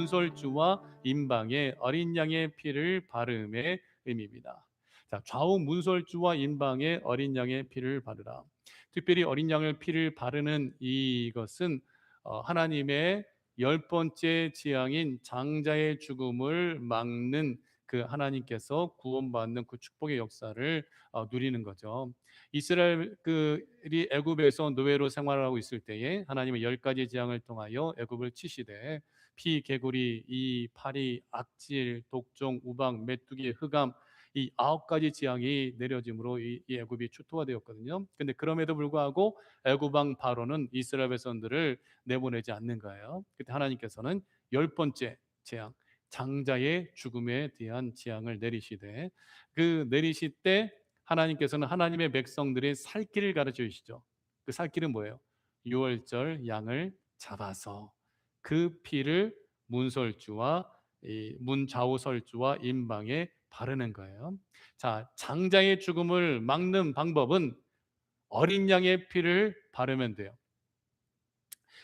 문설주와 임방에 어린 양의 피를 바름의 의미입니다. 자, 좌우 문설주와 임방에 어린 양의 피를 바르라. 특별히 어린 양의 피를 바르는 이것은 하나님의 열 번째 재앙인 장자의 죽음을 막는 그 하나님께서 구원받는 그 축복의 역사를 누리는 거죠. 이스라엘이 애굽에서 노예로 생활하고 있을 때에 하나님은 열 가지 재앙을 통하여 애굽을 치시되 피, 개구리, 이 파리, 악질, 독종, 우박, 메뚜기, 흑암 이 아홉 가지 재앙이 내려짐으로 이 애굽이 추토가 되었거든요. 근데 그럼에도 불구하고 애굽 왕 바로는 이스라엘 백성들을 내보내지 않는 거예요. 그때 하나님께서는 열 번째 재앙, 장자의 죽음에 대한 재앙을 내리시되 그 내리실 때 하나님께서는 하나님의 백성들의 살 길을 가르쳐 주시죠. 그 살 길은 뭐예요? 유월절 양을 잡아서 그 피를 문설주와 이 문좌우설주와 임방에 바르는 거예요. 자, 장자의 죽음을 막는 방법은 어린 양의 피를 바르면 돼요.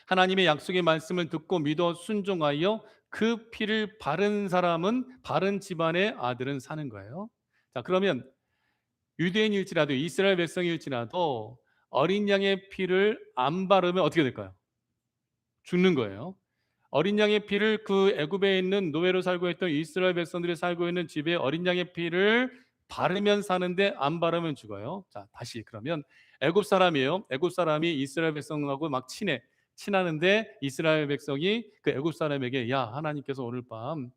하나님의 약속의 말씀을 듣고 믿어 순종하여 그 피를 바른 사람은 바른 집안의 아들은 사는 거예요. 자, 그러면 유대인일지라도 이스라엘 백성일지라도 어린 양의 피를 안 바르면 어떻게 될까요? 죽는 거예요. 어린 양의 피를 그 애굽에 있는 노예로 살고 있던 이스라엘 백성들이 살고 있는 집에 어린 양의 피를 바르면 사는데 안 바르면 죽어요. 자, 다시 그러면 애굽 사람이에요. 애굽 사람이 이스라엘 백성하고 막 친하는데 이스라엘 백성이 그 애굽 사람에게 야, 하나님께서 오늘 밤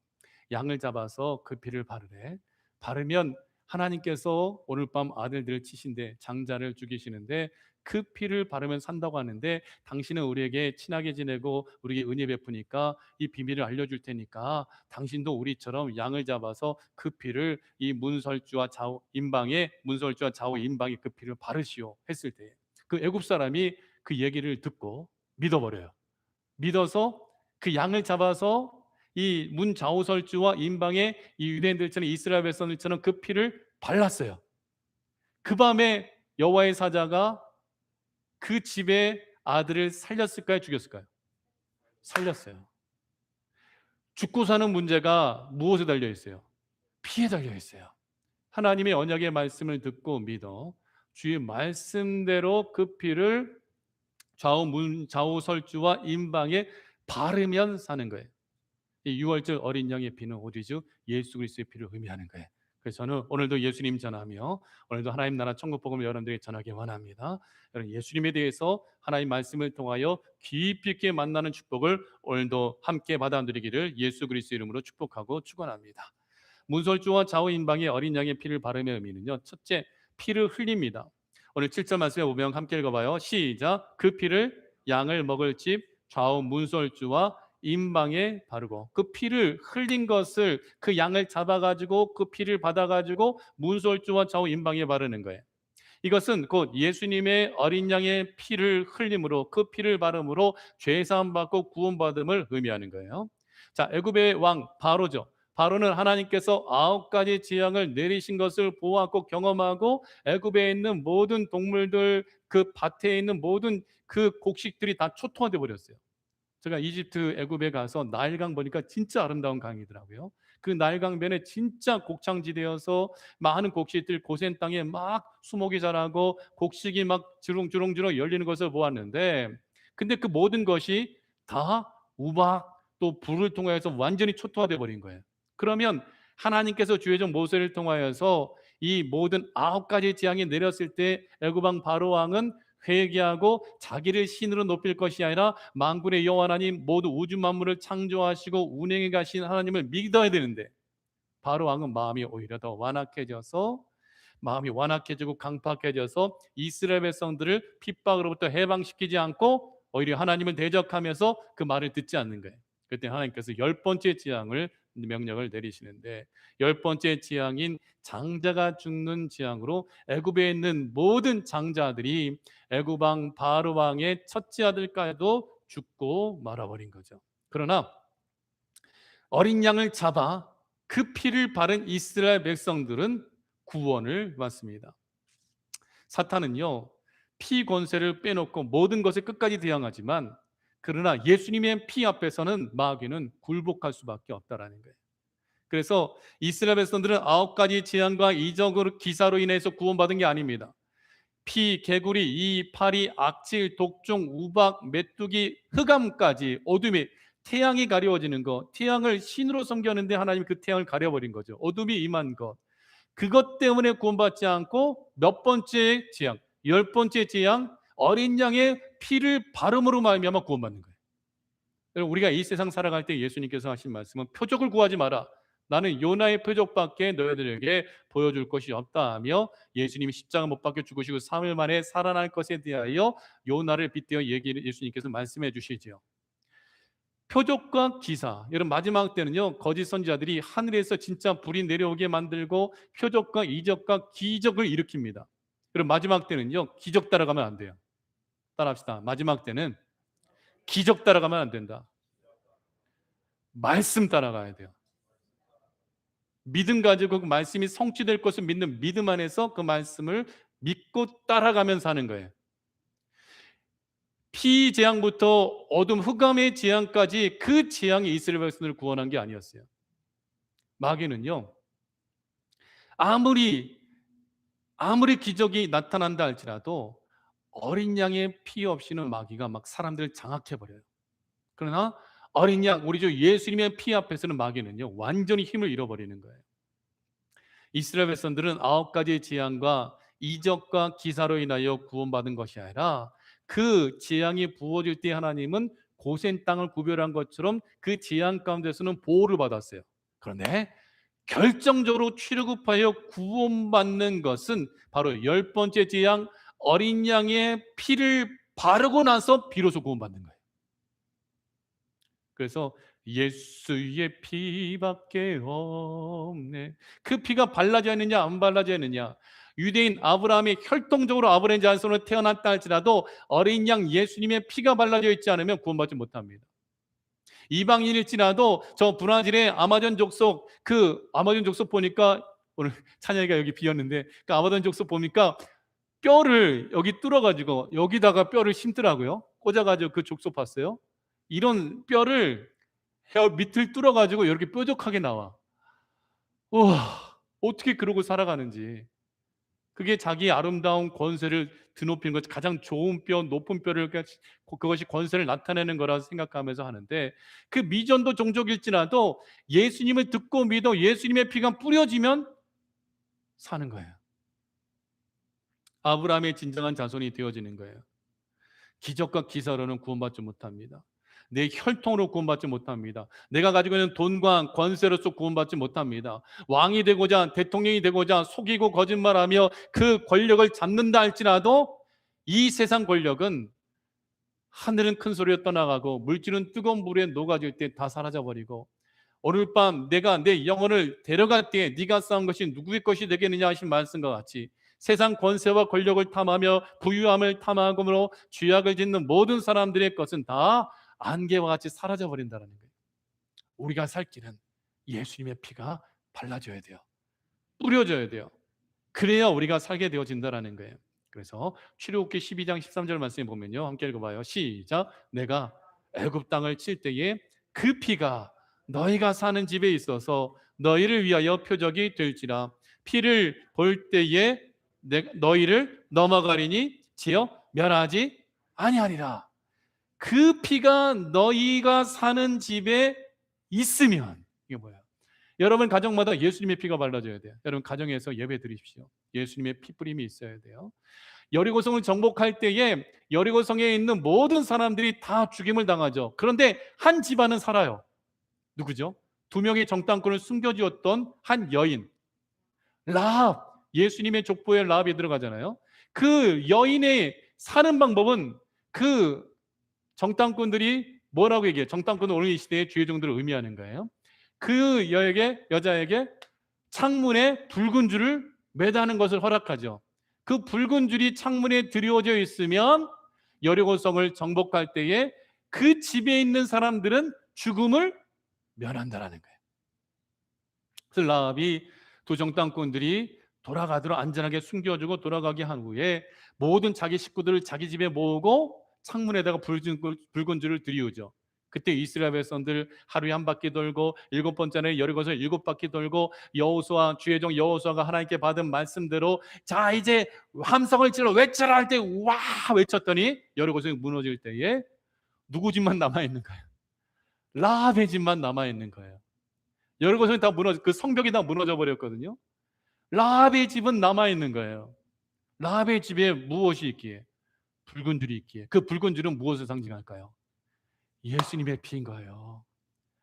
양을 잡아서 그 피를 바르래. 바르면 하나님께서 오늘 밤 아들들을 치신대 장자를 죽이시는데 그 피를 바르면 산다고 하는데 당신은 우리에게 친하게 지내고 우리에게 은혜 베푸니까 이 비밀을 알려줄 테니까 당신도 우리처럼 양을 잡아서 그 피를 이 문설주와 좌우 임방에 문설주와 좌우 임방에 그 피를 바르시오 했을 때 그 애굽 사람이 그 얘기를 듣고 믿어버려요. 믿어서 그 양을 잡아서 이 문 좌우설주와 임방에 이 유대인들처럼 이스라엘 백성들처럼 그 피를 발랐어요. 그 밤에 여호와의 사자가 그 집의 아들을 살렸을까요? 죽였을까요? 살렸어요. 죽고 사는 문제가 무엇에 달려 있어요? 피에 달려 있어요. 하나님의 언약의 말씀을 듣고 믿어 주의 말씀대로 그 피를 좌우설주와 임방에 바르면 사는 거예요. 이 유월절 어린 양의 피는 어디죠? 예수 그리스도의 피를 의미하는 거예요. 그래서 저는 오늘도 예수님 전하며 오늘도 하나님 나라 천국 복음을 여러분들에게 전하기 원합니다. 여러분 예수님에 대해서 하나님 말씀을 통하여 깊이 있게 만나는 축복을 오늘도 함께 받아 누리기를 예수 그리스도 이름으로 축복하고 축원합니다. 문설주와 좌우 임방의 어린 양의 피를 바르며 의미는요. 첫째, 피를 흘립니다. 오늘 7절 말씀에 보면 함께 읽어봐요. 시작. 그 피를 양을 먹을 집 좌우 문설주와 임방에 바르고 그 피를 흘린 것을 그 양을 잡아가지고 그 피를 받아가지고 문설주와 좌우 임방에 바르는 거예요. 이것은 곧 예수님의 어린 양의 피를 흘림으로 그 피를 바름으로 죄 사함 받고 구원받음을 의미하는 거예요. 자, 애굽의 왕 바로죠. 바로는 하나님께서 아홉 가지 재앙을 내리신 것을 보았고 경험하고 애굽에 있는 모든 동물들 그 밭에 있는 모든 그 곡식들이 다 초토화돼 버렸어요. 제가 이집트 애굽에 가서 나일강 보니까 진짜 아름다운 강이더라고요. 그 나일강변에 진짜 곡창지대여서 많은 곡식들 고센 땅에 막 수목이 자라고 곡식이 막 주렁주렁 열리는 것을 보았는데 근데 그 모든 것이 다 우박 또 불을 통해서 완전히 초토화돼 버린 거예요. 그러면 하나님께서 주의 종 모세를 통하여서 이 모든 아홉 가지 재앙이 내렸을 때 애굽 왕 바로 왕은 회개하고 자기를 신으로 높일 것이 아니라 만군의 여호와 하나님 모두 우주 만물을 창조하시고 운행해 가신 하나님을 믿어야 되는데 바로 왕은 마음이 오히려 더 완악해져서 마음이 완악해지고 강팍해져서 이스라엘 백성들을 핍박으로부터 해방시키지 않고 오히려 하나님을 대적하면서 그 말을 듣지 않는 거예요. 그때 하나님께서 열 번째 재앙을 명령을 내리시는데 열 번째 재앙인 장자가 죽는 재앙으로 애굽에 있는 모든 장자들이 애굽 왕 바로 왕의 첫째 아들까지도 죽고 말아버린 거죠. 그러나 어린 양을 잡아 그 피를 바른 이스라엘 백성들은 구원을 받습니다. 사탄은요 피 권세를 빼놓고 모든 것에 끝까지 대항하지만 그러나 예수님의 피 앞에서는 마귀는 굴복할 수밖에 없다라는 거예요. 그래서 이스라엘 백성들은 9가지 재앙과 이적으로 기사로 인해서 구원받은 게 아닙니다. 피, 개구리, 이, 파리, 악질, 독종, 우박, 메뚜기, 흑암까지 어둠이, 태양이 가려워지는 것, 태양을 신으로 섬겼는데 하나님 그 태양을 가려버린 거죠. 어둠이 임한 것. 그것 때문에 구원받지 않고 몇 번째 재앙, 10번째 재앙, 어린 양의 피를 바름으로 말미암아 구원받는 거예요. 여러분, 우리가 이 세상 살아갈 때 예수님께서 하신 말씀은 표적을 구하지 마라. 나는 요나의 표적밖에 너희들에게 보여줄 것이 없다 하며 예수님이 십자가 못 박혀 죽으시고 3일 만에 살아날 것에 대하여 요나를 빗대어 예수님께서 말씀해 주시지요. 표적과 기사, 여러분 마지막 때는요 거짓 선지자들이 하늘에서 진짜 불이 내려오게 만들고 표적과 이적과 기적을 일으킵니다. 그럼 마지막 때는요 기적 따라가면 안 돼요. 따라합시다. 마지막 때는 기적 따라가면 안 된다. 말씀 따라가야 돼요. 믿음 가지고 그 말씀이 성취될 것을 믿는 믿음 안에서 그 말씀을 믿고 따라가면서 하는 거예요. 피 재앙부터 어둠 흑암의 재앙까지 그 재앙이 이스라엘 백성들을 구원한 게 아니었어요. 마귀는요 아무리 기적이 나타난다 할지라도 어린 양의 피 없이는 마귀가 막 사람들을 장악해 버려요. 그러나 어린 양 우리 주 예수님의 피 앞에서는 마귀는요 완전히 힘을 잃어버리는 거예요. 이스라엘 백성들은 9가지 재앙과 이적과 기사로 인하여 구원받은 것이 아니라 그 재앙이 부어질 때 하나님은 고센 땅을 구별한 것처럼 그 재앙 가운데서는 보호를 받았어요. 그런데 결정적으로 출애굽하여 구원받는 것은 바로 10번째 재앙 어린 양의 피를 바르고 나서 비로소 구원받는 거예요. 그래서 예수의 피밖에 없네. 그 피가 발라져 있느냐 안 발라져 있느냐. 유대인 아브라함이 혈통적으로 아브라함 자손으로 태어났다 할지라도 어린 양 예수님의 피가 발라져 있지 않으면 구원받지 못합니다. 이방인일지라도 저 브라질의 아마존 족속 그 아마존 족속 보니까 오늘 찬양이가 여기 비었는데 그 아마존 족속 보니까 뼈를 여기 뚫어가지고 여기다가 뼈를 심더라고요. 꽂아가지고 그 족속 봤어요. 이런 뼈를 혀 밑을 뚫어가지고 이렇게 뾰족하게 나와. 와, 어떻게 그러고 살아가는지. 그게 자기 아름다운 권세를 드높이는 것, 가장 좋은 뼈, 높은 뼈를 그것이 권세를 나타내는 거라 생각하면서 하는데 그 미전도 종족일지라도 예수님을 듣고 믿어 예수님의 피가 뿌려지면 사는 거예요. 아브라함의 진정한 자손이 되어지는 거예요. 기적과 기사로는 구원받지 못합니다. 내 혈통으로 구원받지 못합니다. 내가 가지고 있는 돈과 권세로서 구원받지 못합니다. 왕이 되고자 대통령이 되고자 속이고 거짓말하며 그 권력을 잡는다 할지라도 이 세상 권력은 하늘은 큰 소리로 떠나가고 물질은 뜨거운 물에 녹아질 때 다 사라져버리고 오늘 밤 내가 내 영혼을 데려갈 때 네가 쌓은 것이 누구의 것이 되겠느냐 하신 말씀과 같이 세상 권세와 권력을 탐하며 부유함을 탐하므로 죄악을 짓는 모든 사람들의 것은 다 안개와 같이 사라져버린다는 거예요. 우리가 살 길은 예수님의 피가 발라져야 돼요. 뿌려져야 돼요. 그래야 우리가 살게 되어진다는 거예요. 그래서 출애굽기 12장 13절 말씀에 보면요, 함께 읽어봐요. 시작. 내가 애굽 땅을 칠 때에 그 피가 너희가 사는 집에 있어서 너희를 위하여 표적이 될지라. 피를 볼 때에 너희를 넘어가리니 지어 멸하지 아니하리라. 그 피가 너희가 사는 집에 있으면, 이게 뭐예요? 여러분 가정마다 예수님의 피가 발라져야 돼요. 여러분 가정에서 예배 드리십시오. 예수님의 피 뿌림이 있어야 돼요. 여리고성을 정복할 때에 여리고성에 있는 모든 사람들이 다 죽임을 당하죠. 그런데 한 집안은 살아요. 누구죠? 2명의 정탐꾼을 숨겨주었던 한 여인 라합, 예수님의 족보에 라합이 들어가잖아요. 그 여인의 사는 방법은 그 정탐꾼들이 뭐라고 얘기해요? 정탐꾼은 오늘 이 시대의 주의 종들을 의미하는 거예요. 그 여자에게 창문에 붉은 줄을 매다는 것을 허락하죠. 그 붉은 줄이 창문에 드리워져 있으면 여리고성을 정복할 때에 그 집에 있는 사람들은 죽음을 면한다라는 거예요. 그래서 라합이 두 정탐꾼들이 돌아가도록 안전하게 숨겨주고 돌아가게 한 후에 모든 자기 식구들을 자기 집에 모으고 창문에다가 붉은 줄을 들이우죠. 그때 이스라엘 백성들 하루에 한 바퀴 돌고 일곱 번째는 여리고서 일곱 바퀴 돌고 여호수아 주의 종 여호수아가 하나님께 받은 말씀대로 자 이제 함성을 질러 외쳐라 할 때 와 외쳤더니 여리고성이 무너질 때에 누구 집만 남아 있는 거예요. 라합의 집만 남아 있는 거예요. 여리고성이 다 무너져 그 성벽이 다 무너져 버렸거든요. 라합의 집은 남아 있는 거예요. 라합의 집에 무엇이 있기에? 붉은 줄이 있기에. 그 붉은 줄은 무엇을 상징할까요? 예수님의 피인 거예요.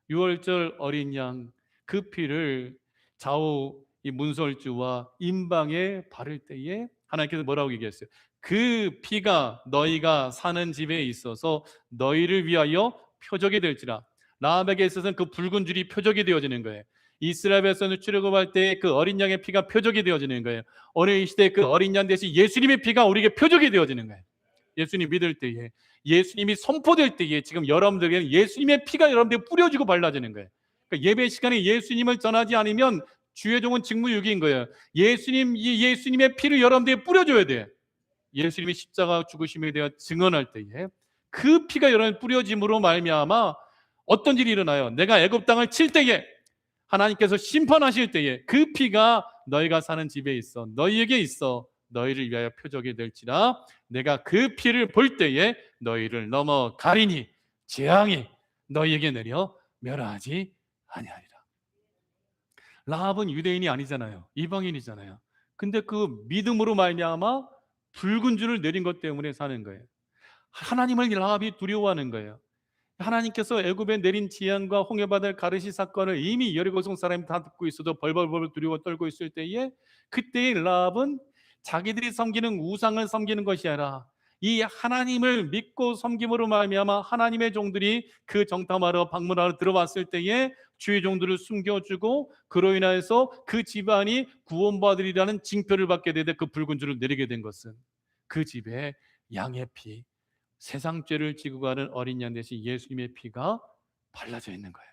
유월절 어린 양 그 피를 좌우 이 문설주와 임방에 바를 때에 하나님께서 뭐라고 얘기했어요? 그 피가 너희가 사는 집에 있어서 너희를 위하여 표적이 될지라. 라합에게 있어서는 그 붉은 줄이 표적이 되어지는 거예요. 이스라엘 백성을 출애굽할 때 그 어린 양의 피가 표적이 되어지는 거예요. 오늘 이 시대에 그 어린 양 대신 예수님의 피가 우리에게 표적이 되어지는 거예요. 예수님 믿을 때에 예수님이 선포될 때에 지금 여러분들에게 예수님의 피가 여러분들에게 뿌려지고 발라지는 거예요. 그러니까 예배 시간에 예수님을 전하지 않으면 주의 종은 직무유기인 거예요. 예수님의 피를 여러분들에게 뿌려줘야 돼요. 예수님이 십자가 죽으심에 대해 증언할 때에 그 피가 여러분 뿌려짐으로 말미암아 어떤 일이 일어나요? 내가 애굽 땅을 칠 때에 하나님께서 심판하실 때에 그 피가 너희가 사는 집에 있어 너희에게 있어 너희를 위하여 표적이 될지라 내가 그 피를 볼 때에 너희를 넘어가리니 재앙이 너희에게 내려 멸하지 아니하리라. 라합은 유대인이 아니잖아요. 이방인이잖아요. 근데 그 믿음으로 말미암아 붉은 줄을 내린 것 때문에 사는 거예요. 하나님을 라합이 두려워하는 거예요. 하나님께서 애굽에 내린 재앙과 홍해바다를 가르시 사건을 이미 여리고성 사람이 다 듣고 있어도 벌벌벌 두려워 떨고 있을 때에 그때의 라합은 자기들이 섬기는 우상을 섬기는 것이 아니라 이 하나님을 믿고 섬김으로 말미암아 하나님의 종들이 그 정탐하러 방문하러 들어왔을 때에 주의 종들을 숨겨주고 그로 인하여서 그 집안이 구원받으리라는 징표를 받게 되되 그 붉은 줄을 내리게 된 것은 그 집에 양의 피 세상 죄를 지고 가는 어린 양 대신 예수님의 피가 발라져 있는 거예요.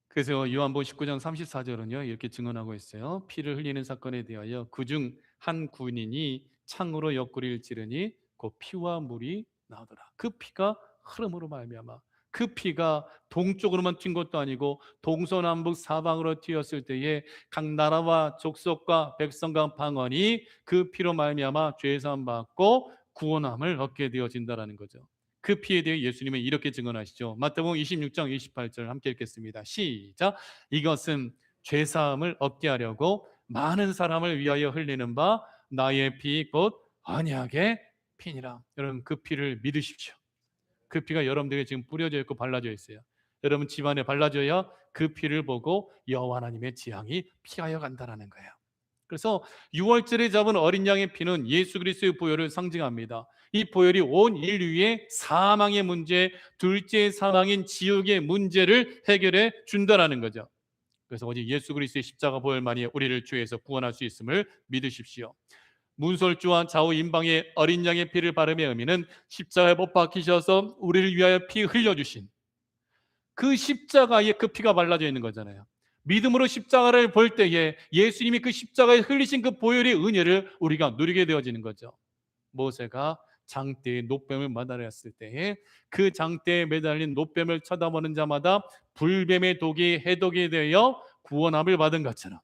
그래서 요한복음 19장 34절은요 이렇게 증언하고 있어요. 피를 흘리는 사건에 대하여 그중 한 군인이 창으로 옆구리를 찌르니 그 피와 물이 나오더라. 그 피가 흐름으로 말미암아 그 피가 동쪽으로만 튄 것도 아니고 동서남북 사방으로 튀었을 때에 각 나라와 족속과 백성과 방언이 그 피로 말미암아 죄사함 받고 구원함을 얻게 되어진다라는 거죠. 그 피에 대해 예수님은 이렇게 증언하시죠. 마태복음 26장 28절 함께 읽겠습니다. 시작. 이것은 죄사함을 얻게 하려고 많은 사람을 위하여 흘리는 바 나의 피 곧 언약의 피니라. 여러분 그 피를 믿으십시오. 그 피가 여러분들에게 지금 뿌려져 있고 발라져 있어요. 여러분 집안에 발라져야 그 피를 보고 여호와 하나님의 지향이 피하여 간다라는 거예요. 그래서 6월절에 잡은 어린 양의 피는 예수 그리스도의 보혈을 상징합니다. 이 보혈이 온 인류의 사망의 문제, 둘째 사망인 지옥의 문제를 해결해 준다라는 거죠. 그래서 오직 예수 그리스도의 십자가 보혈만이 우리를 죄에서 구원할 수 있음을 믿으십시오. 문설주와 좌우 임방의 어린 양의 피를 바름의 의미는 십자가에 못 박히셔서 우리를 위하여 피 흘려주신 그 십자가에 그 피가 발라져 있는 거잖아요. 믿음으로 십자가를 볼 때에 예수님이 그 십자가에 흘리신 그 보혈의 은혜를 우리가 누리게 되어지는 거죠. 모세가 장대에 노뱀을 마다렸을 때에 그 장대에 매달린 노뱀을 쳐다보는 자마다 불뱀의 독이 해독이 되어 구원함을 받은 것처럼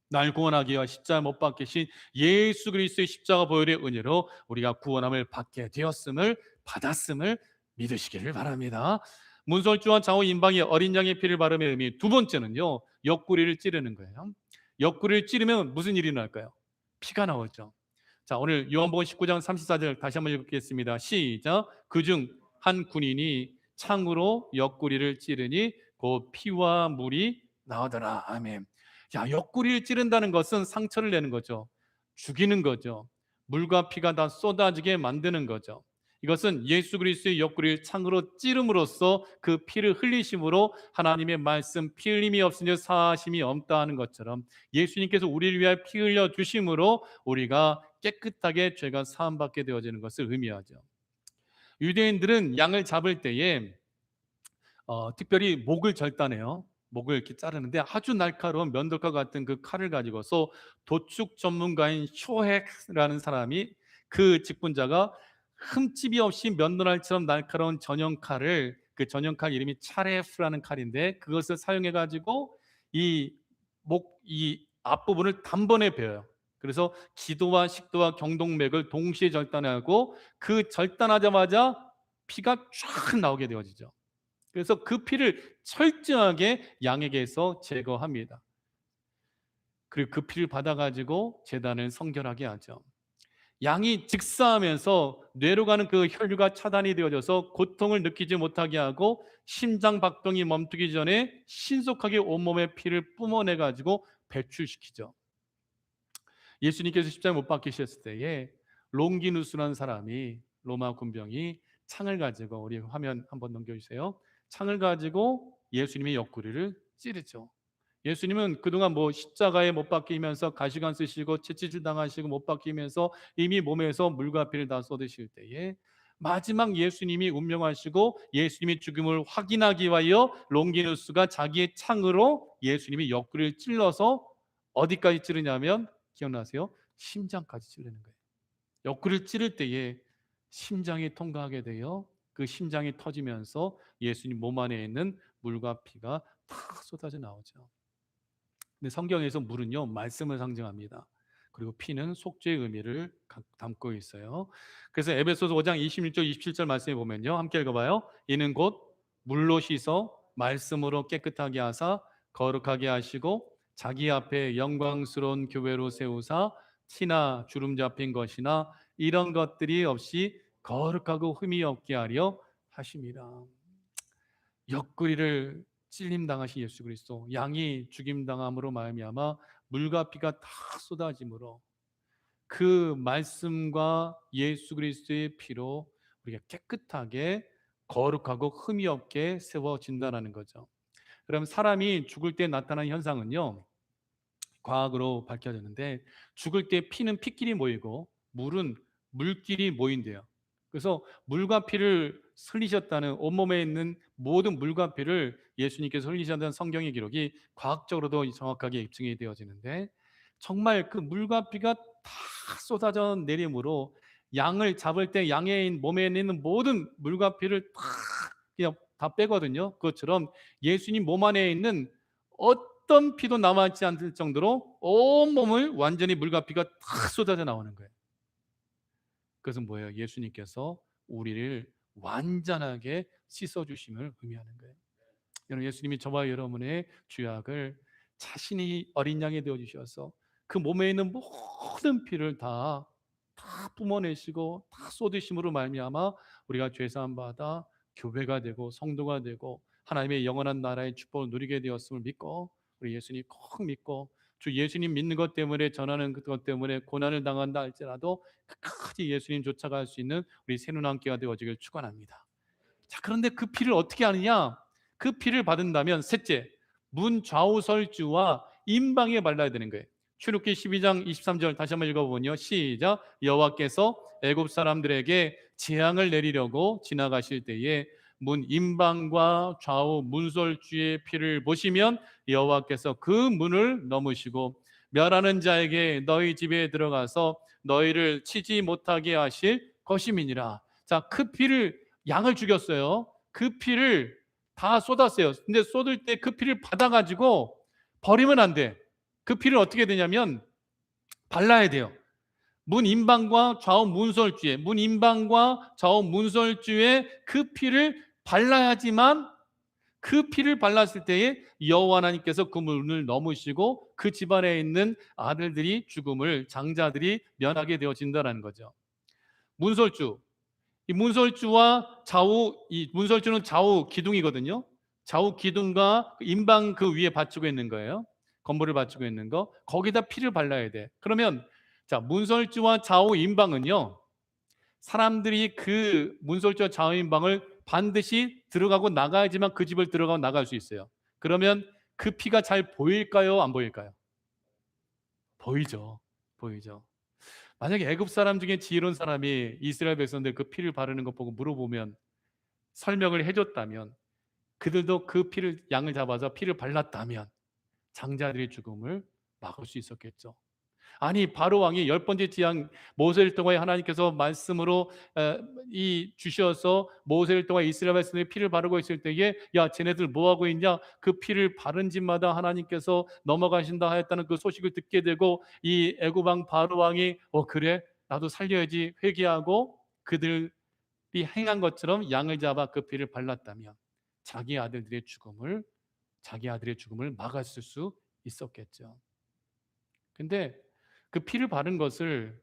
날 구원하기 위하 십자가 못 박히신 예수 그리스도의 십자가 보혈의 은혜로 우리가 구원함을 받게 되었음을 받았음을 믿으시기를 바랍니다. 문설주와 좌우 임방이 어린 양의 피를 바름의 의미 두 번째는요 옆구리를 찌르는 거예요. 옆구리를 찌르면 무슨 일이 날까요? 피가 나오죠. 자 오늘 요한복음 19장 34절 다시 한번 읽겠습니다. 시작. 그중 한 군인이 창으로 옆구리를 찌르니 그 피와 물이 나오더라. 아멘. 자, 옆구리를 찌른다는 것은 상처를 내는 거죠. 죽이는 거죠. 물과 피가 다 쏟아지게 만드는 거죠. 이것은 예수 그리스도의 옆구리를 창으로 찌름으로써 그 피를 흘리심으로 하나님의 말씀 피 흘림이 없으니 사하심이 없다 하는 것처럼 예수님께서 우리를 위하여 피 흘려 주심으로 우리가 깨끗하게 죄가 사함받게 되어지는 것을 의미하죠. 유대인들은 양을 잡을 때에 특별히 목을 절단해요. 목을 이렇게 자르는데 아주 날카로운 면도칼 같은 그 칼을 가지고서 도축 전문가인 쇼헥라는 사람이, 그 직분자가 흠집이 없이 면도날처럼 날카로운 전용칼을, 그 전용칼 이름이 차레프라는 칼인데, 그것을 사용해 가지고 이 이 앞부분을 단번에 베어요. 그래서 기도와 식도와 경동맥을 동시에 절단하고, 그 절단하자마자 피가 쫙 나오게 되어지죠. 그래서 그 피를 철저하게 양에게서 제거합니다. 그리고 그 피를 받아 가지고 제단을 성결하게 하죠. 양이 즉사하면서 뇌로 가는 그 혈류가 차단이 되어져서 고통을 느끼지 못하게 하고, 심장 박동이 멈추기 전에 신속하게 온몸의 피를 뿜어내 가지고 배출시키죠. 예수님께서 십자가에 못 박히셨을 때에 롱기누스라는 사람이, 로마 군병이 창을 가지고, 우리 화면 한번 넘겨주세요. 창을 가지고 예수님의 옆구리를 찌르죠. 예수님은 그동안 뭐 십자가에 못 박히면서 가시관 쓰시고 채찍질 당하시고 못 박히면서 이미 몸에서 물과 피를 다 쏟으실 때에, 마지막 예수님이 운명하시고 예수님의 죽음을 확인하기 위하여 롱기누스가 자기의 창으로 예수님의 옆구리를 찔러서, 어디까지 찌르냐면, 기억나세요? 심장까지 찌르는 거예요. 옆구리를 찌를 때에 심장이 통과하게 되어 그 심장이 터지면서 예수님 몸 안에 있는 물과 피가 다 쏟아져 나오죠. 근데 성경에서 물은요, 말씀을 상징합니다. 그리고 피는 속죄의 의미를 담고 있어요. 그래서 에베소서 5장 26절 27절 말씀에 보면요, 함께 읽어봐요. 이는 곧 물로 씻어 말씀으로 깨끗하게 하사 거룩하게 하시고 자기 앞에 영광스러운 교회로 세우사 티나 주름 잡힌 것이나 이런 것들이 없이 거룩하고 흠이 없게 하려 하심이라. 옆구리를 찔림 당하신 예수 그리스도, 양이 죽임 당함으로 말미암아 물과 피가 다 쏟아짐으로, 그 말씀과 예수 그리스도의 피로 우리가 깨끗하게 거룩하고 흠이 없게 세워진다는 거죠. 그럼 사람이 죽을 때 나타나는 현상은요, 과학으로 밝혀졌는데, 죽을 때 피는 피끼리 모이고 물은 물끼리 모인대요. 그래서 물과 피를 흘리셨다는, 온몸에 있는 모든 물과 피를 예수님께서 흘리셨다는 성경의 기록이 과학적으로도 정확하게 입증이 되어지는데, 정말 그 물과 피가 다 쏟아져 내림으로 양을 잡을 때 양의 몸에 있는 모든 물과 피를 다 그냥 다 빼거든요. 그것처럼 예수님 몸 안에 있는 어떤 피도 남아있지 않을 정도로 온몸을 완전히 물과 피가 다 쏟아져 나오는 거예요. 그것은 뭐예요? 예수님께서 우리를 완전하게 씻어주심을 의미하는 거예요. 여러분, 예수님이 저와 여러분의 죄악을 자신이 어린 양이 되어주셔서 그 몸에 있는 모든 피를 다 뿜어내시고 다 쏟으심으로 말미암아 우리가 죄사함 받아 교회가 되고 성도가 되고 하나님의 영원한 나라의 축복을 누리게 되었음을 믿고, 우리 예수님 꼭 믿고 주 예수님 믿는 것 때문에, 전하는 것 때문에 고난을 당한다 할지라도 끝까지 예수님 쫓아갈 수 있는 우리 새누남교가 되어지길 축원합니다. 자, 그런데 그 피를 어떻게 하느냐? 그 피를 받은다면, 셋째, 문 좌우설주와 임방에 발라야 되는 거예요. 출애굽기 12장 23절 다시 한번 읽어보면요, 시작. 여호와께서 애굽 사람들에게 재앙을 내리려고 지나가실 때에 문 임방과 좌우 문설주의 피를 보시면 여호와께서 그 문을 넘으시고 멸하는 자에게 너희 집에 들어가서 너희를 치지 못하게 하실 것임이니라. 자, 그 피를, 양을 죽였어요. 그 피를 다 쏟았어요. 근데 쏟을 때 그 피를 받아가지고 버리면 안 돼. 그 피를 어떻게 되냐면 발라야 돼요. 문 임방과 좌우 문설주에, 문 임방과 좌우 문설주에 그 피를 발라야지만, 그 피를 발랐을 때에 여호와 하나님께서 그 문을 넘으시고 그 집안에 있는 아들들이 죽음을, 장자들이 면하게 되어진다는 거죠. 문설주, 이 문설주와 좌우, 이 문설주는 좌우 기둥이거든요. 좌우 기둥과 임방 그 위에 받치고 있는 거예요. 건물을 받치고 있는 거. 거기다 피를 발라야 돼. 그러면 자, 문설주와 좌우 임방은요, 사람들이 그 문설주와 좌우 임방을 반드시 들어가고 나가야지만 그 집을 들어가고 나갈 수 있어요. 그러면 그 피가 잘 보일까요? 안 보일까요? 보이죠. 보이죠. 만약에 애굽 사람 중에 지혜로운 사람이 이스라엘 백성들 그 피를 바르는 것 보고 물어보면, 설명을 해줬다면 그들도 그 피를 양을 잡아서 피를 발랐다면 장자들의 죽음을 막을 수 있었겠죠. 아니 바로 왕이 열 번째 재앙 모세를 통하여 하나님께서 말씀으로 이 주셔서 모세를 통하여 이스라엘 백성의 피를 바르고 있을 때에 야 쟤네들 뭐 하고 있냐 그 피를 바른 집마다 하나님께서 넘어가신다 하였다는 그 소식을 듣게 되고 이 애굽 왕 바로 왕이 그래 나도 살려야지 회개하고 그들이 행한 것처럼 양을 잡아 그 피를 발랐다면 자기 아들의 죽음을 막았을 수 있었겠죠. 근데 그 피를 바른 것을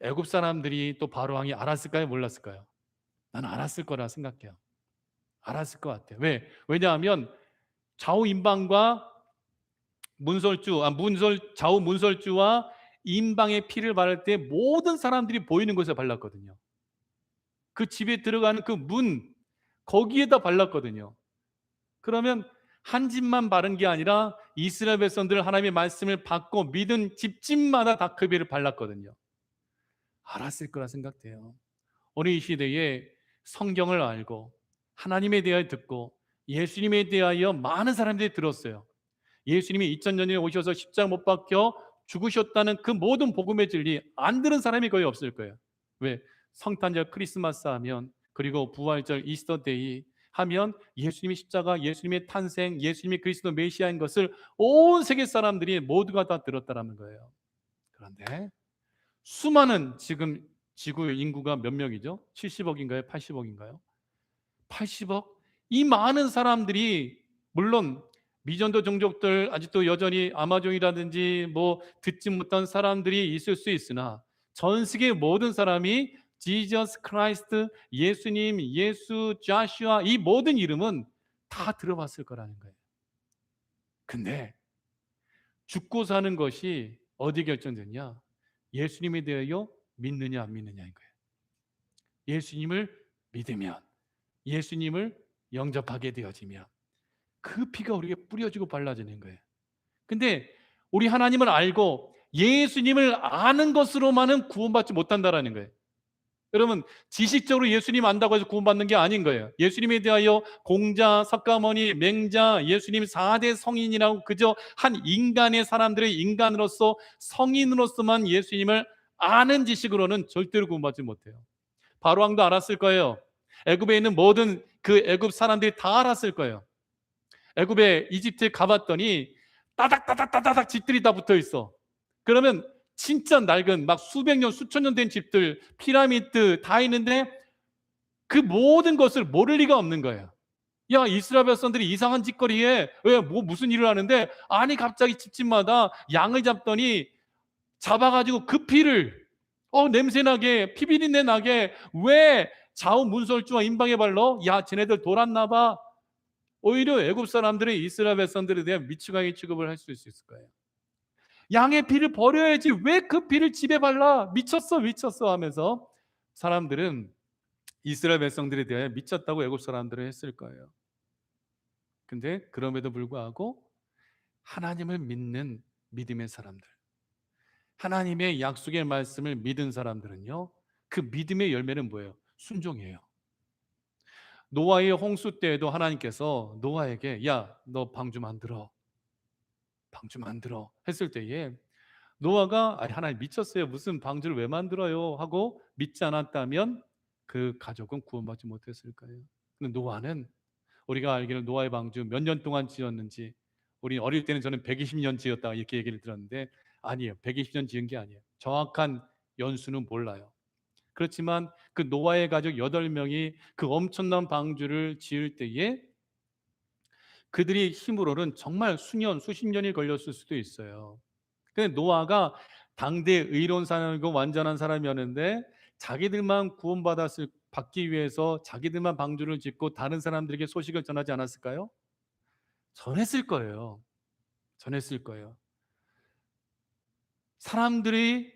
애굽 사람들이 또 바로 왕이 알았을까요? 몰랐을까요? 나는 알았을 거라 생각해요. 알았을 것 같아요. 왜? 왜냐하면 좌우 임방과 좌우 문설주와 임방의 피를 바를 때 모든 사람들이 보이는 곳에 발랐거든요. 그 집에 들어가는 그 문 거기에다 발랐거든요. 그러면 한 집만 바른 게 아니라 이스라엘 백성들 하나님의 말씀을 받고 믿은 집집마다 다 그 피를 발랐거든요. 알았을 거라 생각돼요. 오늘 이 시대에 성경을 알고 하나님에 대하여 듣고 예수님에 대하여 많은 사람들이 들었어요. 예수님이 2000년 전에 오셔서 십자가 못 박혀 죽으셨다는 그 모든 복음의 진리 안 들은 사람이 거의 없을 거예요. 왜? 성탄절 크리스마스 하면 그리고 부활절 이스터데이 하면 예수님의 십자가, 예수님의 탄생, 예수님이 그리스도 메시아인 것을 온 세계 사람들이 모두가 다 들었다라는 거예요. 그런데 수많은 지금 지구 인구가 몇 명이죠? 70억인가요? 80억인가요? 80억? 이 많은 사람들이 물론 미전도 종족들 아직도 여전히 아마존이라든지 뭐 듣지 못한 사람들이 있을 수 있으나 전 세계 모든 사람이 지저스 크라이스트, 예수님, 예수, 자슈아 이 모든 이름은 다 들어봤을 거라는 거예요. 근데 죽고 사는 것이 어디 결정되냐? 예수님에 대하여 믿느냐 안 믿느냐인 거예요. 예수님을 믿으면 예수님을 영접하게 되어지면 그 피가 우리에게 뿌려지고 발라지는 거예요. 근데 우리 하나님을 알고 예수님을 아는 것으로만은 구원받지 못한다라는 거예요. 여러분 지식적으로 예수님 안다고 해서 구원받는 게 아닌 거예요. 예수님에 대하여 공자, 석가모니, 맹자, 예수님 4대 성인이라고 그저 한 인간의 사람들의 인간으로서 성인으로서만 예수님을 아는 지식으로는 절대로 구원받지 못해요. 바로왕도 알았을 거예요. 애굽에 있는 모든 그 애굽 사람들이 다 알았을 거예요. 애굽에 이집트에 가봤더니 따닥따닥따닥 집들이 다 붙어 있어. 그러면 진짜 낡은 막 수백 년 수천 년 된 집들 피라미드 다 있는데 그 모든 것을 모를 리가 없는 거예요. 야 이스라엘 백성들이 이상한 짓거리에 왜 뭐 무슨 일을 하는데 아니 갑자기 집집마다 양을 잡더니 잡아가지고 그 피를 냄새나게 피비린내 나게 왜 좌우 문설주와 임방에 발로 야 쟤네들 돌았나 봐. 오히려 애굽 사람들이 이스라엘 백성들에 대한 미치광이 취급을 할 수 있을 거예요. 양의 피를 버려야지 왜 그 피를 집에 발라 미쳤어 하면서 사람들은 이스라엘 백성들에 대해 미쳤다고 애굽 사람들은 했을 거예요. 근데 그럼에도 불구하고 하나님을 믿는 믿음의 사람들 하나님의 약속의 말씀을 믿은 사람들은요 그 믿음의 열매는 뭐예요? 순종이에요. 노아의 홍수 때에도 하나님께서 노아에게 야 너 방주 만들어 했을 때에 노아가 하나님 미쳤어요 무슨 방주를 왜 만들어요 하고 믿지 않았다면 그 가족은 구원받지 못했을 거예요. 근데 노아는 우리가 알기로 노아의 방주 몇 년 동안 지었는지 우리 어릴 때는 저는 120년 지었다 이렇게 얘기를 들었는데 아니에요. 120년 지은 게 아니에요. 정확한 연수는 몰라요. 그렇지만 그 노아의 가족 8명이 그 엄청난 방주를 지을 때에 그들의 힘으로는 정말 수년, 수십 년이 걸렸을 수도 있어요. 근데 노아가 당대 의로운 사람이고 완전한 사람이었는데 자기들만 받기 위해서 자기들만 방주를 짓고 다른 사람들에게 소식을 전하지 않았을까요? 전했을 거예요. 전했을 거예요. 사람들이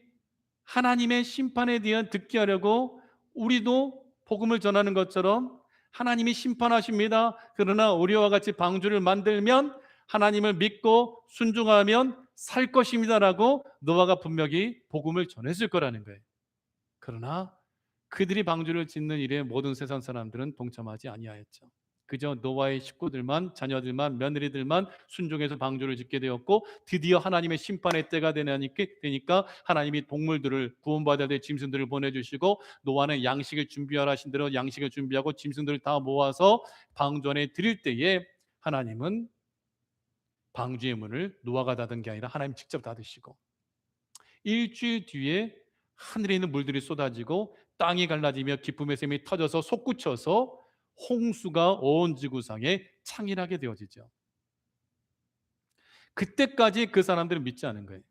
하나님의 심판에 대한 듣게 하려고 우리도 복음을 전하는 것처럼 하나님이 심판하십니다. 그러나 우리와 같이 방주를 만들면 하나님을 믿고 순종하면 살 것입니다라고 노아가 분명히 복음을 전했을 거라는 거예요. 그러나 그들이 방주를 짓는 일에 모든 세상 사람들은 동참하지 아니하였죠. 그저 노아의 식구들만, 자녀들만, 며느리들만 순종해서 방주를 짓게 되었고, 드디어 하나님의 심판의 때가 되니까 하나님이 동물들을, 구원받아야 될 짐승들을 보내주시고, 노아는 양식을 준비하라 하신 대로 양식을 준비하고 짐승들을 다 모아서 방주 안에 드릴 때에, 하나님은 방주의 문을 노아가 닫은 게 아니라 하나님 직접 닫으시고, 일주일 뒤에 하늘에 있는 물들이 쏟아지고 땅이 갈라지며 기쁨의 샘이 터져서 솟구쳐서 홍수가 온 지구상에 창일하게 되어지죠. 그때까지 그 사람들은 믿지 않은 거예요.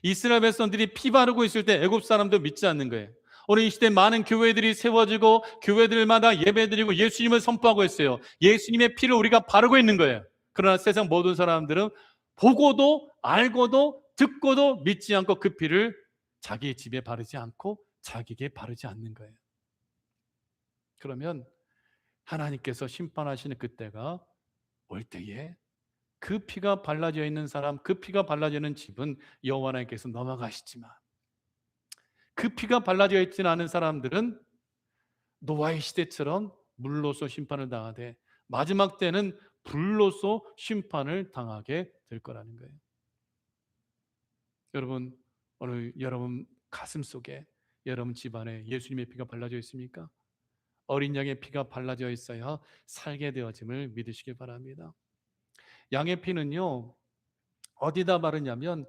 이스라엘 백성들이 피 바르고 있을 때 애굽 사람도 믿지 않는 거예요. 오늘 이 시대 많은 교회들이 세워지고 교회들마다 예배드리고 예수님을 선포하고 있어요. 예수님의 피를 우리가 바르고 있는 거예요. 그러나 세상 모든 사람들은 보고도 알고도 듣고도 믿지 않고 그 피를 자기 집에 바르지 않고 자기에게 바르지 않는 거예요. 그러면 하나님께서 심판하시는 그때가 올 때에 그 피가 발라져 있는 사람, 그 피가 발라져 있는 집은 여호와 하나님께서 넘어가시지만, 그 피가 발라져 있지는 않은 사람들은 노아의 시대처럼 물로서 심판을 당하되, 마지막 때는 불로서 심판을 당하게 될 거라는 거예요. 여러분, 오늘 여러분 가슴 속에, 여러분 집안에 예수님의 피가 발라져 있습니까? 어린 양의 피가 발라져 있어야 살게 되어짐을 믿으시길 바랍니다. 양의 피는요, 어디다 바르냐면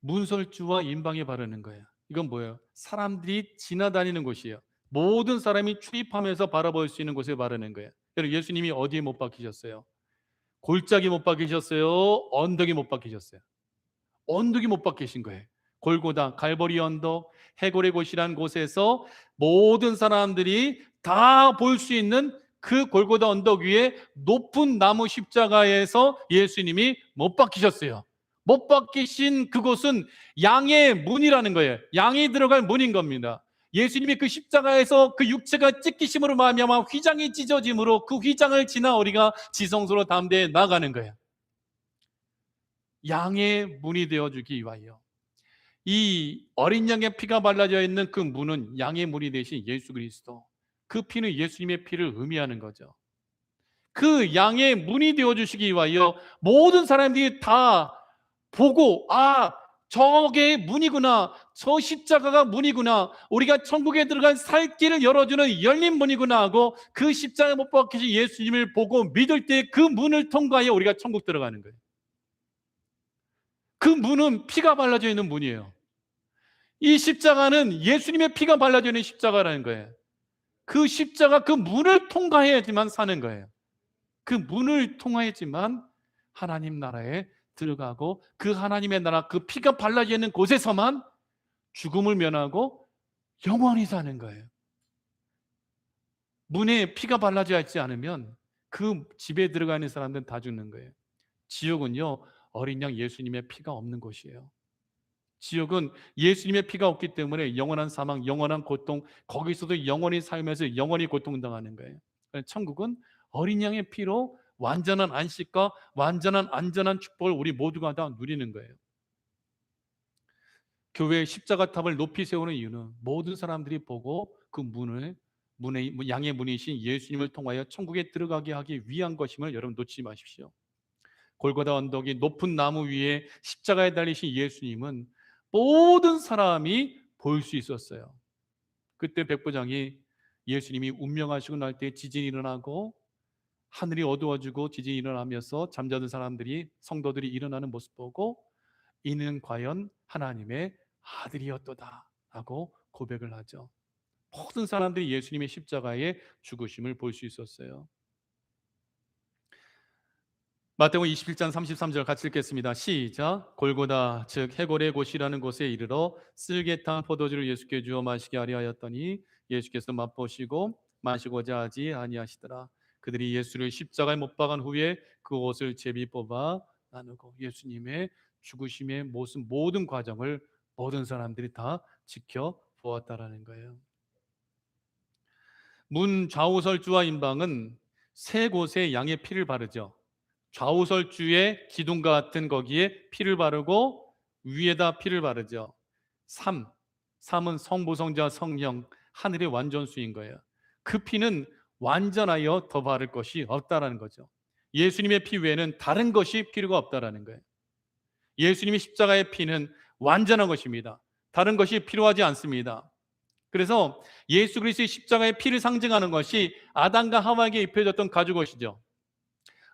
문설주와 임방에 바르는 거예요. 이건 뭐예요? 사람들이 지나다니는 곳이에요. 모든 사람이 출입하면서 바라볼 수 있는 곳에 바르는 거예요. 여러분, 예수님이 어디에 못 박히셨어요? 골짜기 못 박히셨어요? 언덕에 못 박히셨어요? 언덕이 못 박히신 거예요. 골고다, 갈보리 언덕, 해골의 곳이란 곳에서 모든 사람들이 다 볼 수 있는 그 골고다 언덕 위에 높은 나무 십자가에서 예수님이 못 박히셨어요. 못 박히신 그곳은 양의 문이라는 거예요. 양이 들어갈 문인 겁니다. 예수님이 그 십자가에서 그 육체가 찢기심으로 말미암아 휘장이 찢어짐으로 그 휘장을 지나 우리가 지성소로 담대해 나가는 거예요. 양의 문이 되어주기 위하여 이 어린 양의 피가 발라져 있는 그 문은 양의 문이 되신 예수 그리스도, 그 피는 예수님의 피를 의미하는 거죠. 그 양의 문이 되어주시기 위하여 모든 사람들이 다 보고, 아, 저게 문이구나, 저 십자가가 문이구나, 우리가 천국에 들어간 살 길을 열어주는 열린 문이구나 하고 그 십자가에 못 박히신 예수님을 보고 믿을 때 그 문을 통과해 우리가 천국 들어가는 거예요. 그 문은 피가 발라져 있는 문이에요. 이 십자가는 예수님의 피가 발라져 있는 십자가라는 거예요. 그 십자가, 그 문을 통과해야지만 사는 거예요. 그 문을 통과해야지만 하나님 나라에 들어가고, 그 하나님의 나라, 그 피가 발라져 있는 곳에서만 죽음을 면하고 영원히 사는 거예요. 문에 피가 발라져 있지 않으면 그 집에 들어가 있는 사람들은 다 죽는 거예요. 지옥은요, 어린 양 예수님의 피가 없는 곳이에요. 지옥은 예수님의 피가 없기 때문에 영원한 사망, 영원한 고통, 거기서도 영원히 살면서 영원히 고통당하는 거예요. 천국은 어린 양의 피로 완전한 안식과 완전한 안전한 축복을 우리 모두가 다 누리는 거예요. 교회의 십자가탑을 높이 세우는 이유는 모든 사람들이 보고 그 문에 양의 문이신 예수님을 통하여 천국에 들어가게 하기 위한 것임을 여러분 놓치지 마십시오. 골고다 언덕이 높은 나무 위에 십자가에 달리신 예수님은 모든 사람이 볼 수 있었어요. 그때 백부장이 예수님이 운명하시고 날 때 지진이 일어나고 하늘이 어두워지고 지진이 일어나면서 잠자던 사람들이, 성도들이 일어나는 모습 보고 이는 과연 하나님의 아들이었도다 라고 고백을 하죠. 모든 사람들이 예수님의 십자가의 죽으심을 볼 수 있었어요. 마태복음 27장 33절 같이 읽겠습니다. 시작. 골고다 즉 해골의 곳이라는 곳에 이르러 쓸개탄 포도주를 예수께 주어 마시게 하려 하였더니 예수께서 맛보시고 마시고자 하지 아니하시더라. 그들이 예수를 십자가에 못 박은 후에 그 옷을 제비 뽑아 나누고, 예수님의 죽으심의 모든 과정을 모든 사람들이 다 지켜보았다라는 거예요. 문 좌우설주와 임방은 세 곳에 양의 피를 바르죠. 좌우설주의 기둥과 같은 거기에 피를 바르고 위에다 피를 바르죠. 삼은 성부, 성자, 성령, 하늘의 완전수인 거예요. 그 피는 완전하여 더 바를 것이 없다라는 거죠. 예수님의 피 외에는 다른 것이 필요가 없다라는 거예요. 예수님의 십자가의 피는 완전한 것입니다. 다른 것이 필요하지 않습니다. 그래서 예수 그리스도의 십자가의 피를 상징하는 것이 아담과 하와에게 입혀졌던 가죽옷이죠.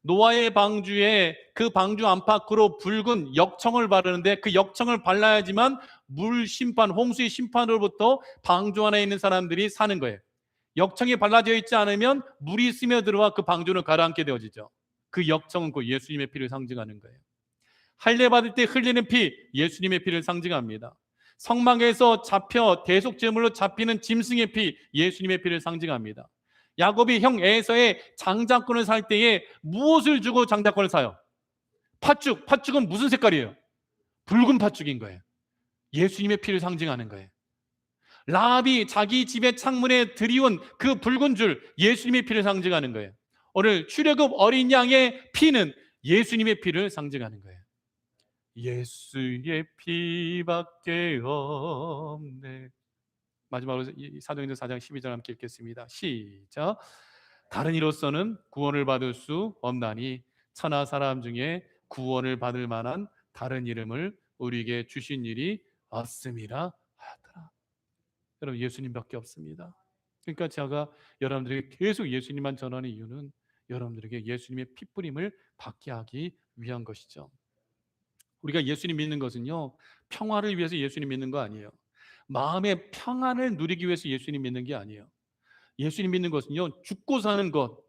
노아의 방주에 그 방주 안팎으로 붉은 역청을 바르는데 그 역청을 발라야지만 물 심판, 홍수의 심판으로부터 방주 안에 있는 사람들이 사는 거예요. 역청이 발라져 있지 않으면 물이 스며들어와 그 방주는 가라앉게 되어지죠. 그 역청은 그 예수님의 피를 상징하는 거예요. 할례 받을 때 흘리는 피, 예수님의 피를 상징합니다. 성막에서 잡혀 대속제물로 잡히는 짐승의 피, 예수님의 피를 상징합니다. 야곱이 형 에서의 장자권을 살 때에 무엇을 주고 장자권을 사요? 팥죽. 팥죽은 무슨 색깔이에요? 붉은 팥죽인 거예요. 예수님의 피를 상징하는 거예요. 라합이 자기 집의 창문에 들이온 그 붉은 줄, 예수님의 피를 상징하는 거예요. 오늘 출애굽 어린 양의 피는 예수님의 피를 상징하는 거예요. 예수의 피밖에 없네. 마지막으로 사도행전 4장 12절 함께 읽겠습니다. 시작. 다른 이로서는 구원을 받을 수 없나니 천하 사람 중에 구원을 받을 만한 다른 이름을 우리에게 주신 일이 없음이라 하더라. 여러분, 예수님밖에 없습니다. 그러니까 제가 여러분들에게 계속 예수님만 전하는 이유는 여러분들에게 예수님의 핏부림을 받게 하기 위한 것이죠. 우리가 예수님 믿는 것은요, 평화를 위해서 예수님 믿는 거 아니에요. 마음의 평안을 누리기 위해서 예수님 믿는 게 아니에요. 예수님 믿는 것은요, 죽고 사는 것,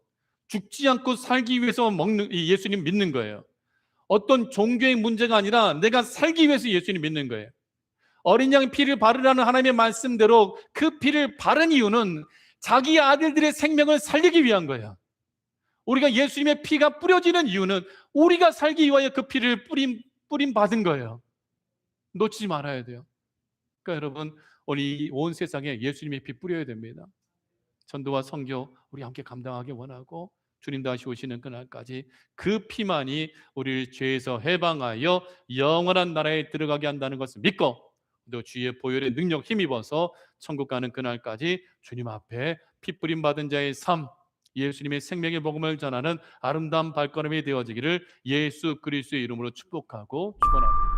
죽지 않고 살기 위해서 먹는 예수님 믿는 거예요. 어떤 종교의 문제가 아니라 내가 살기 위해서 예수님 믿는 거예요. 어린 양 피를 바르라는 하나님의 말씀대로 그 피를 바른 이유는 자기 아들들의 생명을 살리기 위한 거예요. 우리가 예수님의 피가 뿌려지는 이유는 우리가 살기 위하여 그 피를 뿌림 받은 거예요. 놓치지 말아야 돼요. 그러니까 여러분, 우리 온 세상에 예수님의 피 뿌려야 됩니다. 전도와 선교 우리 함께 감당하기 원하고 주님 다시 오시는 그날까지 그 피만이 우리를 죄에서 해방하여 영원한 나라에 들어가게 한다는 것을 믿고 또 주의 보혈의 능력 힘입어서 천국 가는 그날까지 주님 앞에 피 뿌림 받은 자의 삶, 예수님의 생명의 복음을 전하는 아름다운 발걸음이 되어지기를 예수 그리스도의 이름으로 축복하고 축원합니다.